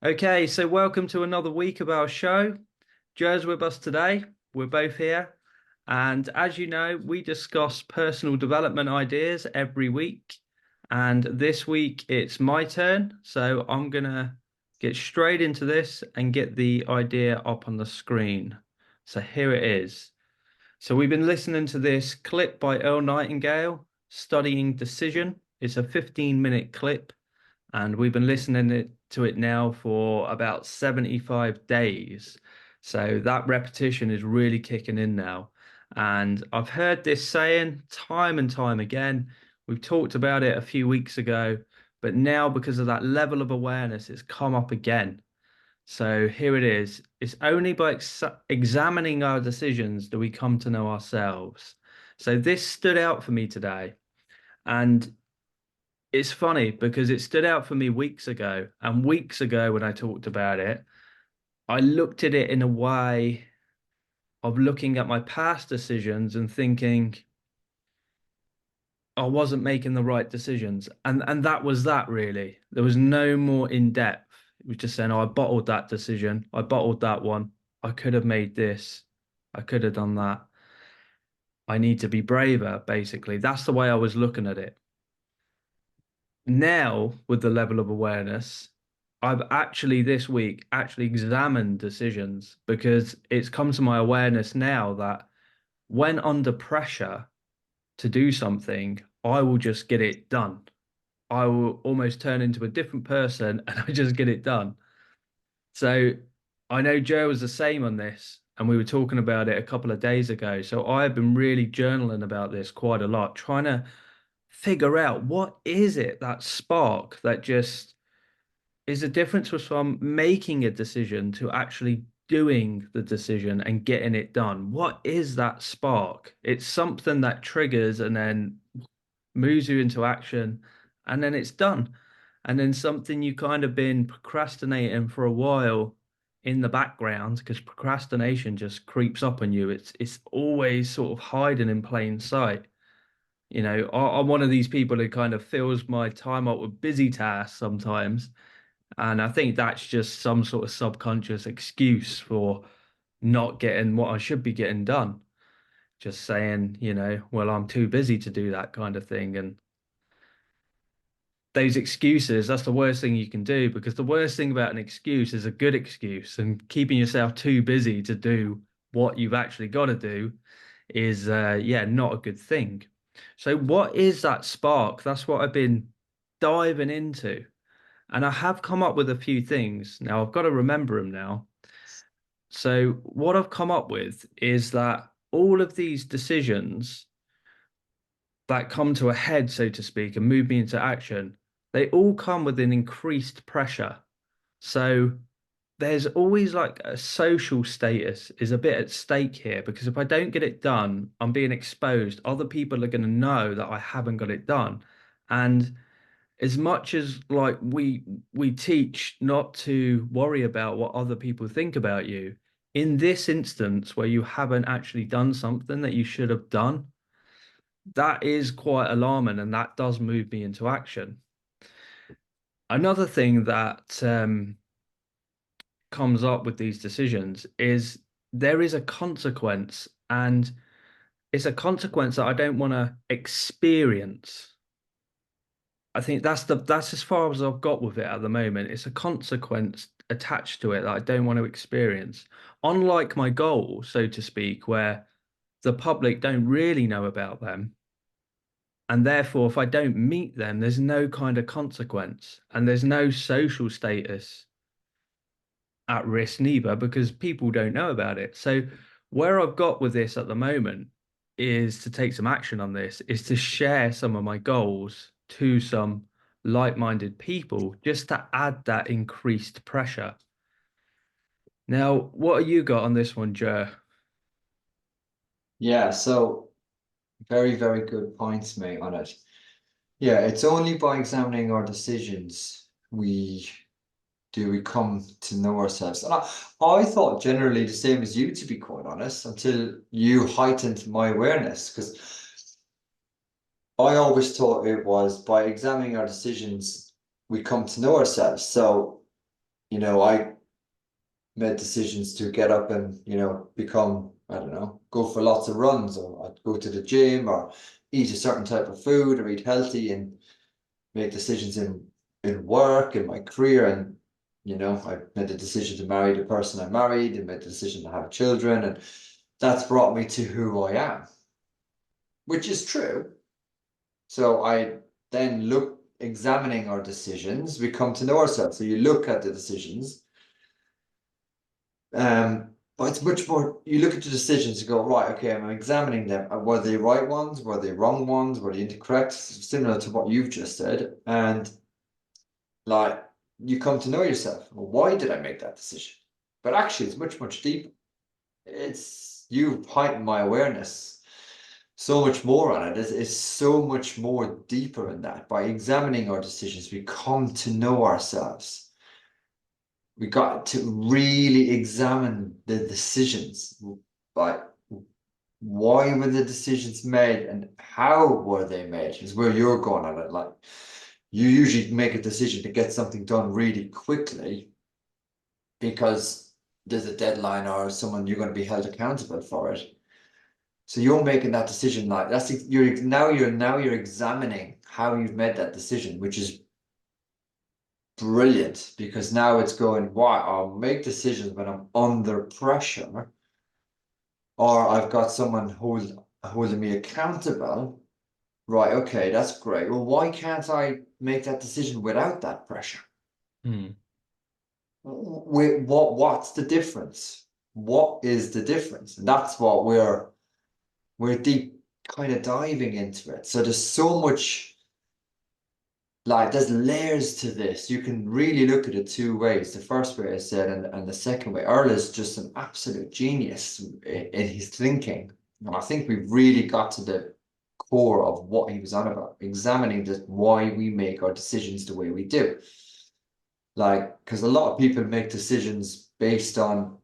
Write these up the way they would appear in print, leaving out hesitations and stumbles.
Okay, so welcome to another week of our show. Joe's with us today. We're both here. And as you know, we discuss personal development ideas every week. And this week it's my turn. So I'm going to get straight into this and get the idea up on the screen. So here it is. So we've been listening to this clip by Earl Nightingale, Studying Decision. It's a 15-minute clip and we've been to it now for about 75 days. So that repetition is really kicking in now. And I've heard this saying time and time again. We've talked about it a few weeks ago, but now because of that level of awareness, it's come up again. So here it is. It's only by examining our decisions do we come to know ourselves. So this stood out for me today. And it's funny because it stood out for me weeks ago. And weeks ago, when I talked about it, I looked at it in a way of looking at my past decisions and thinking I wasn't making the right decisions. And that was that really. There was no more in depth. It was just saying, oh, I bottled that decision. I bottled that one. I could have made this. I could have done that. I need to be braver, basically. That's the way I was looking at it. Now, with the level of awareness, I've actually this week actually examined decisions because it's come to my awareness now that when under pressure to do something, I will just get it done. I will almost turn into a different person and I just get it done. So I know Joe was the same on this, and we were talking about it a couple of days ago. So I've been really journaling about this quite a lot, trying to figure out what is it that spark that just is the difference from making a decision to actually doing the decision and getting it done. What is that spark? It's something that triggers and then moves you into action, and then it's done. And then something you kind of been procrastinating for a while in the background, because procrastination just creeps up on you. It's always sort of hiding in plain sight. I'm one of these people who kind of fills my time up with busy tasks sometimes. And I think that's just some sort of subconscious excuse for not getting what I should be getting done. Just saying, well, I'm too busy to do that kind of thing. And those excuses, that's the worst thing you can do because the worst thing about an excuse is a good excuse. And keeping yourself too busy to do what you've actually got to do is, yeah, not a good thing. So, what is that spark? That's what I've been diving into. And I have come up with a few things. Now I've got to remember them now. So what I've come up with is that all of these decisions that come to a head, so to speak, and move me into action, they all come with an increased pressure. So there's always like a social status is a bit at stake here because if I don't get it done, I'm being exposed. Other people are going to know that I haven't got it done. And as much as like we teach not to worry about what other people think about you, in this instance where you haven't actually done something that you should have done, that is quite alarming and that does move me into action. Another thing that comes up with these decisions is there is a consequence, and it's a consequence that I don't want to experience. I think that's as far as I've got with it at the moment. It's a consequence attached to it that I don't want to experience. Unlike my goal, so to speak, where the public don't really know about them. And therefore, if I don't meet them, there's no kind of consequence and there's no social status at risk neither because people don't know about it. So where I've got with this at the moment is to take some action on this, is to share some of my goals to some like-minded people just to add that increased pressure. Now, what have you got on this one, Joe? Yeah, so very, very good points, mate, on it. Yeah, it's only by examining our decisions we come to know ourselves. And I thought generally the same as you, to be quite honest, until you heightened my awareness, because I always thought it was by examining our decisions we come to know ourselves. So I made decisions to get up and, become, I don't know, go for lots of runs, or I'd go to the gym, or eat a certain type of food, or eat healthy, and make decisions in work, in my career. And, I made the decision to marry the person I married, and made the decision to have children. And that's brought me to who I am, which is true. So I then look, examining our decisions, we come to know ourselves. So you look at the decisions. But it's much more, you look at the decisions, you go, right, okay, I'm examining them. Were they right ones? Were they wrong ones? Were they incorrect? Similar to what you've just said. And like, you come to know yourself. Well, why did I make that decision? But actually, it's much, much deeper. You've heightened my awareness so much more on it. It's so much more deeper in that. By examining our decisions, we come to know ourselves. We got to really examine the decisions. But why were the decisions made, and how were they made, is where you're going on it. Like, you usually make a decision to get something done really quickly because there's a deadline or someone you're going to be held accountable for it. So you're making that decision, like you're examining how you've made that decision, which is brilliant, because now it's going, why I'll make decisions when I'm under pressure, or I've got someone holding me accountable. Right, okay, that's great. Well, why can't I make that decision without that pressure? Hmm. What's the difference? What is the difference? And that's what we're deep kind of diving into it. So there's so much, like, there's layers to this. You can really look at it two ways. The first way I said, and the second way. Earl is just an absolute genius in his thinking. And I think we've really got to the core of what he was on about, examining why we make our decisions the way we do. Like, because a lot of people make decisions based on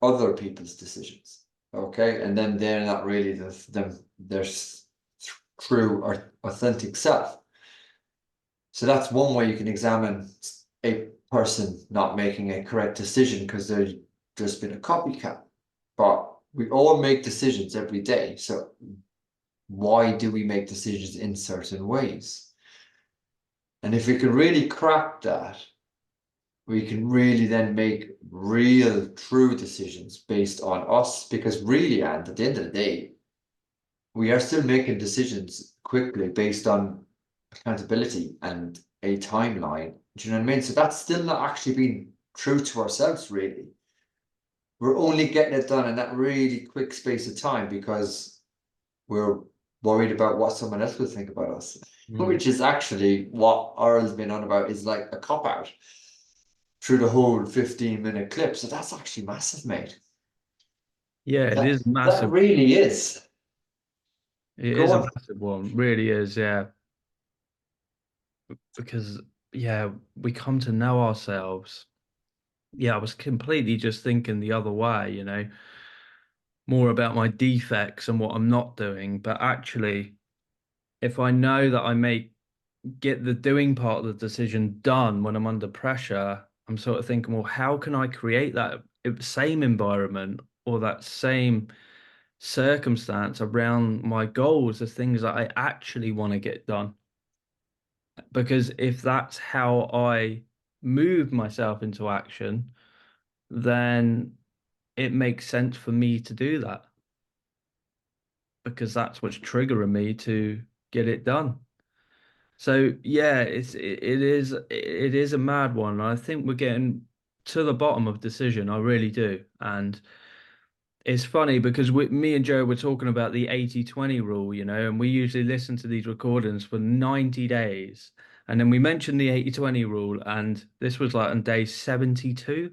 other people's decisions. Okay. And then they're not really their true or authentic self. So that's one way you can examine a person not making a correct decision, because they've just been a copycat. But we all make decisions every day. So why do we make decisions in certain ways? And if we can really crack that, we can really then make real, true decisions based on us. Because really, and at the end of the day, we are still making decisions quickly based on accountability and a timeline. Do you know what I mean? So that's still not actually being true to ourselves, really. We're only getting it done in that really quick space of time because we're worried about what someone else will think about us, Hmm. which is actually what Earl's been on about, is like a cop out through the whole 15-minute clip. So that's actually massive, mate. Yeah, it That is that massive. really is. It Go is a on. massive one, really is, yeah. Because yeah, we come to know ourselves. Yeah, I was completely just thinking the other way, more about my defects and what I'm not doing. But actually, if I know that get the doing part of the decision done when I'm under pressure, I'm sort of thinking, well, how can I create that same environment or that same circumstance around my goals, the things that I actually want to get done? Because if that's how I move myself into action, then it makes sense for me to do that because that's what's triggering me to get it done. So yeah, it is a mad one. I think we're getting to the bottom of decision. I really do. And it's funny because me and Joe were talking about the 80/20 rule, and we usually listen to these recordings for 90 days. And then we mentioned the 80/20 rule, and this was like on day 72.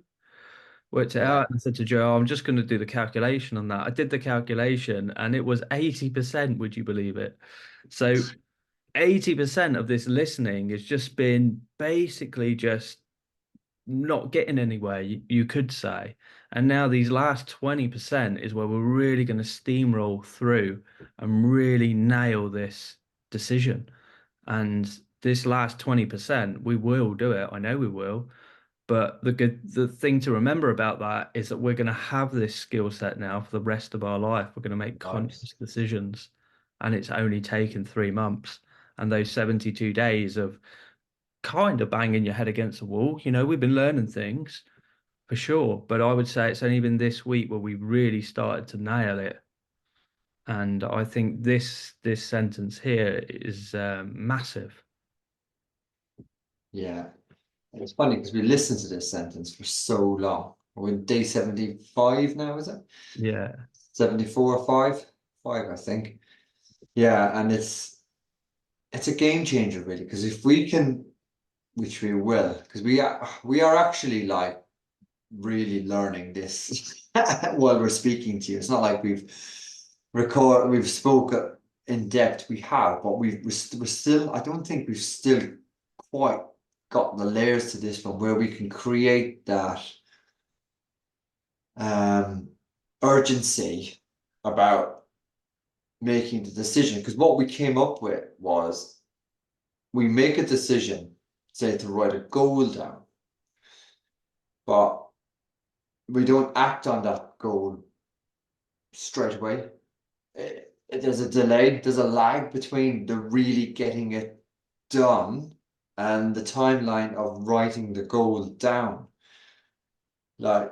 Worked it Yeah. out and said to Joe, I'm just going to do the calculation on that. I did the calculation and it was 80%, would you believe it? So 80% of this listening has just been basically just not getting anywhere, you could say. And now these last 20% is where we're really going to steamroll through and really nail this decision. And this last 20%, we will do it. I know we will. But the thing to remember about that is that we're going to have this skill set now for the rest of our life. We're going to make Right. conscious decisions, and it's only taken 3 months. And those 72 days of kind of banging your head against the wall, we've been learning things for sure. But I would say it's only been this week where we really started to nail it. And I think this sentence here is massive. Yeah. It's funny because we listened to this sentence for so long. We're in day 75 now, is it? Yeah, 74 or 5? 5, I think. Yeah, and it's a game changer really, because if we can, which we will, because we are actually like really learning this while we're speaking to you. It's not like we've spoke in depth. We have, but we're still. I don't think we've still quite got the layers to this one where we can create that um, urgency about making the decision. Because what we came up with was we make a decision, say to write a goal down, but we don't act on that goal straight away. There's a delay, there's a lag between the really getting it done and the timeline of writing the goal down. Like,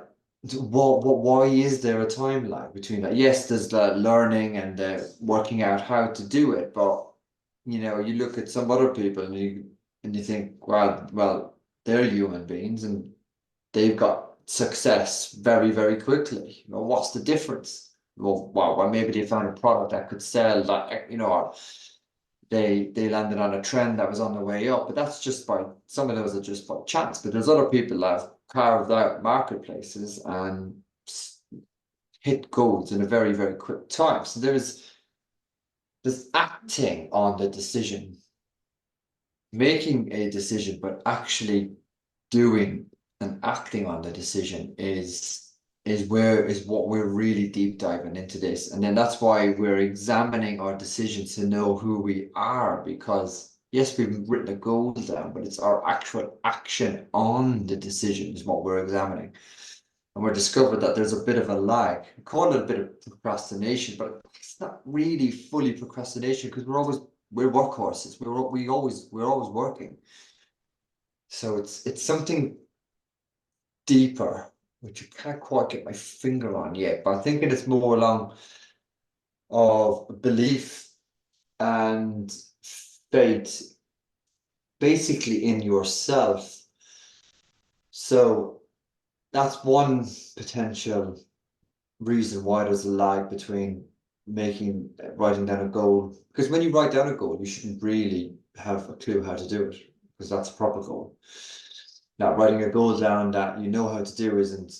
why is there a time lag between that? Yes, there's the learning and the working out how to do it, but you look at some other people and you think, well, they're human beings and they've got success very, very quickly. What's the difference? Well, maybe they found a product that could sell that, or they landed on a trend that was on the way up. But that's just by some of those are just by chance. But there's other people that have carved out marketplaces and hit goals in a very, very quick time. So there's acting on the decision, making a decision, but actually doing and acting on the decision is what we're really deep diving into this. And then that's why we're examining our decisions to know who we are, because yes, we've written a goal down, but it's our actual action on the decision is what we're examining. And we're discovered that there's a bit of a lag. We call it a bit of procrastination, but it's not really fully procrastination because we're workhorses. We're always working. So it's something deeper, which I can't quite get my finger on yet, but I'm thinking it's more along of belief and faith, basically in yourself. So that's one potential reason why there's a lag between writing down a goal. Because when you write down a goal, you shouldn't really have a clue how to do it, because that's a proper goal. Now, writing a goal down that you know how to do isn't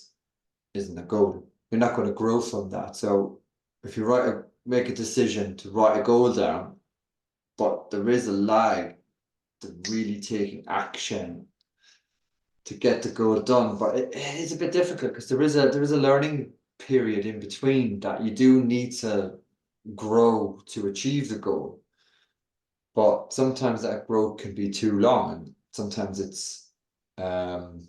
a goal. You're not going to grow from that. So if you make a decision to write a goal down, but there is a lag to really taking action to get the goal done. But it is a bit difficult because there is a learning period in between that you do need to grow to achieve the goal. But sometimes that growth can be too long, and sometimes um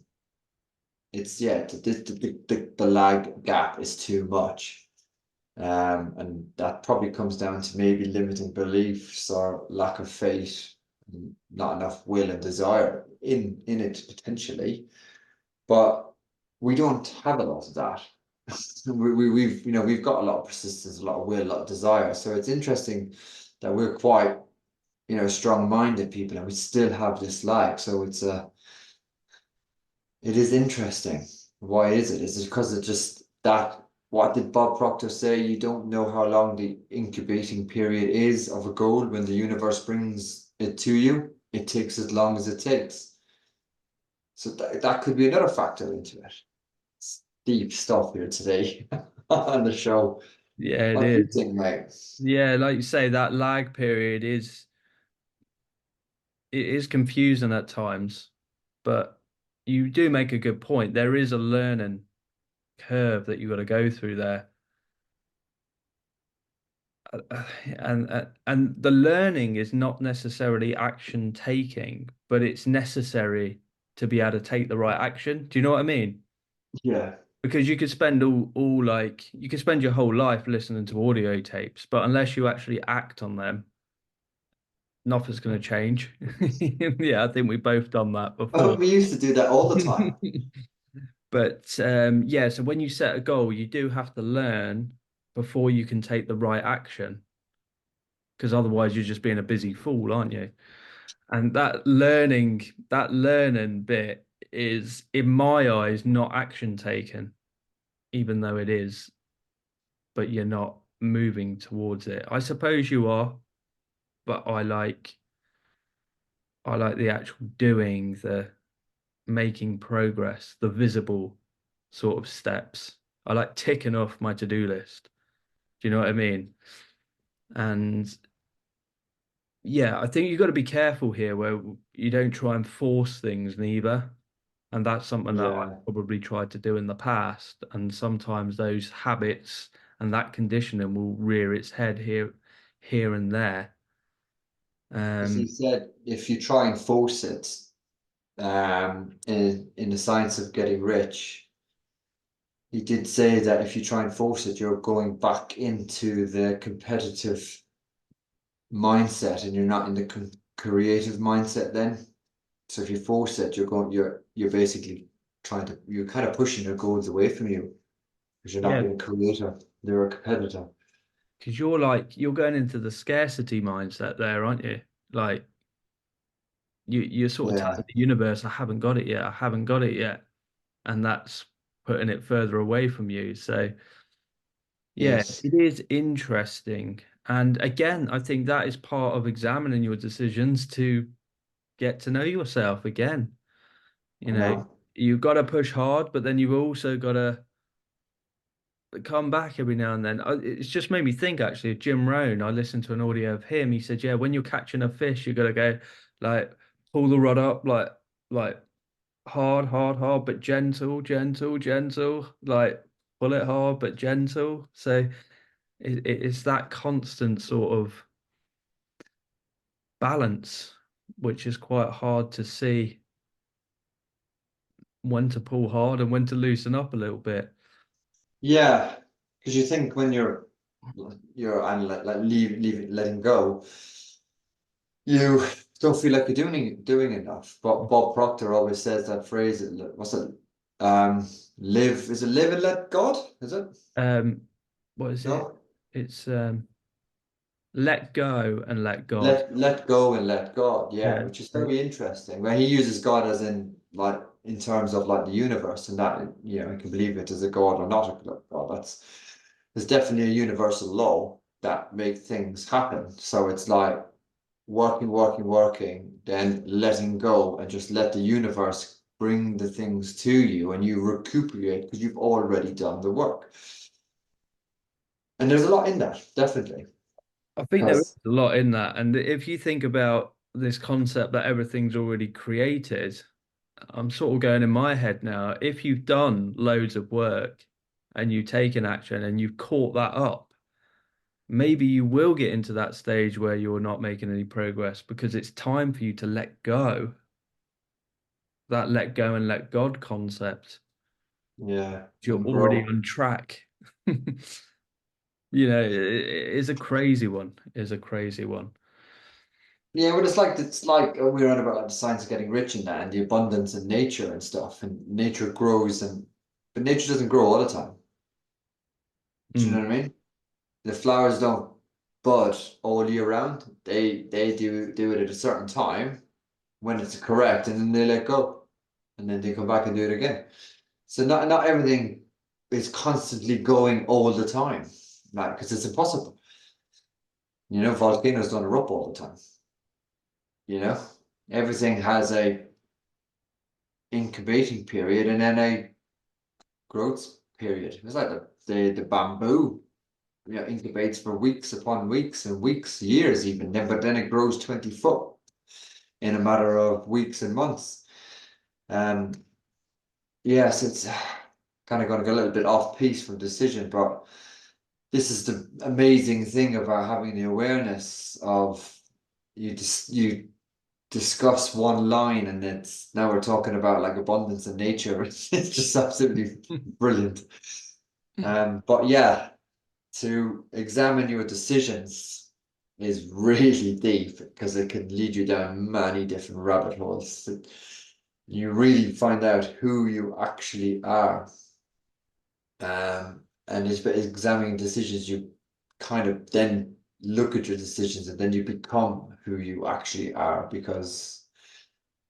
yeah, the lag gap is too much. And that probably comes down to maybe limiting beliefs or lack of faith, not enough will and desire in it potentially. But we don't have a lot of that. We've got a lot of persistence, a lot of will, a lot of desire. So it's interesting that we're quite, strong-minded people and we still have this lag. So it is interesting. Why is it? Is it because it just that what did Bob Proctor say? You don't know how long the incubating period is of a goal when the universe brings it to you. It takes as long as it takes. So that could be another factor into it. It's deep stuff here today on the show. yeah, it What do you is. think, mate? Yeah, like you say, that lag period is confusing at times, but you do make a good point. There is a learning curve that you got to go through there. And the learning is not necessarily action taking, but it's necessary to be able to take the right action. Do you know what I mean? Yeah. Because you could spend all like you could spend your whole life listening to audio tapes, but unless you actually act on them, nothing's going to change. Yeah, I think we've both done that Oh, before. we used to do that all the time. But yeah, so when you set a goal, you do have to learn before you can take the right action, because otherwise you're just being a busy fool, aren't you? And that learning bit is, in my eyes, not action taken, even though it is, but you're not moving towards it. I suppose you are, but I like the actual doing, the making progress, the visible sort of steps. I like ticking off my to-do list. Do you know what I mean? And yeah, I think you've got to be careful here where you don't try and force things neither. And that's something that I Yeah. probably tried to do in the past. And sometimes those habits and that conditioning will rear its head here and there. Because he Um, said if you try and force it, in the science of getting rich, he did say that if you try and force it, you're going back into the competitive mindset and you're not in the creative mindset then. So if you force it, you're basically you're kind of pushing your goals away from you because you're not yeah, being creative. You're a competitor. because you're going into the scarcity mindset there, aren't you? Like you're sort of Yeah. telling the universe, I haven't got it yet, I haven't got it yet. And that's putting it further away from you. So yeah, Yes. it is interesting. And again, I think that is part of examining your decisions to get to know yourself again. You I know, know. you've got to push hard, but then you've also got to come back every now and then. It's just made me think actually of Jim Rohn. I listened to an audio of him. He said, yeah, when you're catching a fish, you got to go like pull the rod up, like hard, hard, hard, but gentle, gentle, gentle, like pull it hard, but gentle. So it's that constant sort of balance, which is quite hard to see when to pull hard and when to loosen up a little bit. Yeah, because you think when you're and like leave it, letting go, you don't feel like you're doing enough. But Bob Proctor always says that phrase. What's it? Live is it live and let God? Is it? Um, what is it? No, It's let go and let God. let go and let God. Yeah, Yeah. which is very interesting. Where he uses God as in like in terms of like the universe and that you can believe it as a God or not a God. There's definitely a universal law that make things happen. So it's like working, working, working, then letting go and just let the universe bring the things to you and you recuperate because you've already done the work. And there's a lot in that, definitely. I think there is Because a lot in that. And if you think about this concept that everything's already created, I'm sort of going in my head now. If you've done loads of work and you've taken action and you've caught that up, maybe you will get into that stage where you're not making any progress because it's time for you to let go. That let go and let God concept. yeah, You're and already grow. on track. It's a crazy one. It's a crazy one. Yeah, but it's like we were on about like the science of getting rich and that and the abundance in nature and stuff. And nature grows but nature doesn't grow all the time. Do you Mm. know what I mean? The flowers don't bud all year round. They do it at a certain time when it's correct, and then they let go, and then they come back and do it again. So not everything is constantly going all the time, like because it's impossible. Volcanoes don't erupt all the time. You know, everything has a incubating period and then a growth period. It's like the bamboo. Incubates for weeks upon weeks and weeks, years even. But then it grows 20 foot in a matter of weeks and months. Um, yes, it's kind of going to go a little bit off piece from decision, but this is the amazing thing about having the awareness of you discuss one line and it's now we're talking about like abundance in nature. It's just absolutely brilliant. But yeah, to examine your decisions is really deep because it can lead you down many different rabbit holes. You really find out who you actually are. And it's by examining decisions, you kind of then look at your decisions and then you become who you actually are because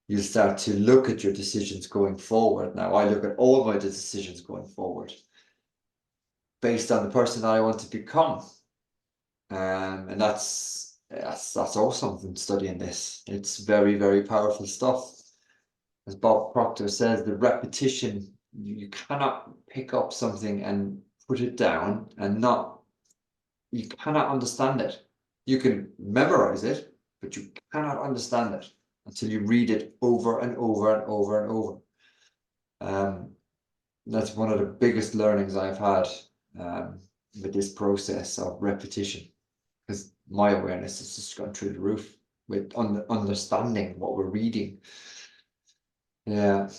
you start to look at your decisions going forward. Now, I look at all my decisions going forward based on the person that I want to become. And that's awesome from studying this. It's very, very powerful stuff. As Bob Proctor says, the repetition, you cannot pick up something and put it down and not, you cannot understand it. You can memorize it, but you cannot understand it until you read it over and over and over and over. That's one of the biggest learnings I've had with this process of repetition, because my awareness has just gone through the roof with understanding what we're reading. Yeah.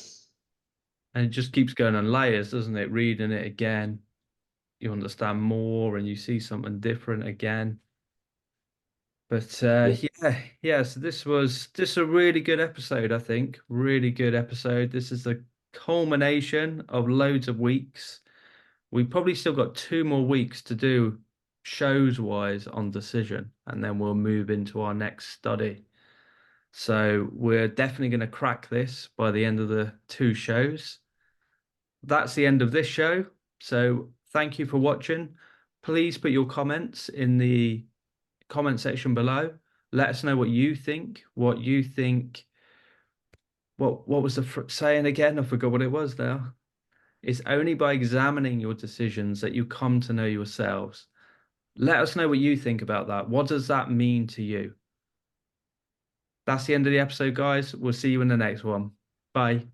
And it just keeps going on layers, doesn't it? Reading it again, you understand more and you see something different again. But yeah. So this a really good episode, I think. Really good episode. This is the culmination of loads of weeks. We probably still got 2 more weeks to do shows wise on decision, and then we'll move into our next study. So we're definitely going to crack this by the end of the 2 shows. That's the end of this show. So thank you for watching. Please put your comments in the comment section below. Let us know what you think. What you think. What was the saying again? I forgot what it was now. It's only by examining your decisions that you come to know yourselves. Let us know what you think about that. What does that mean to you? That's the end of the episode, guys. We'll see you in the next one. Bye.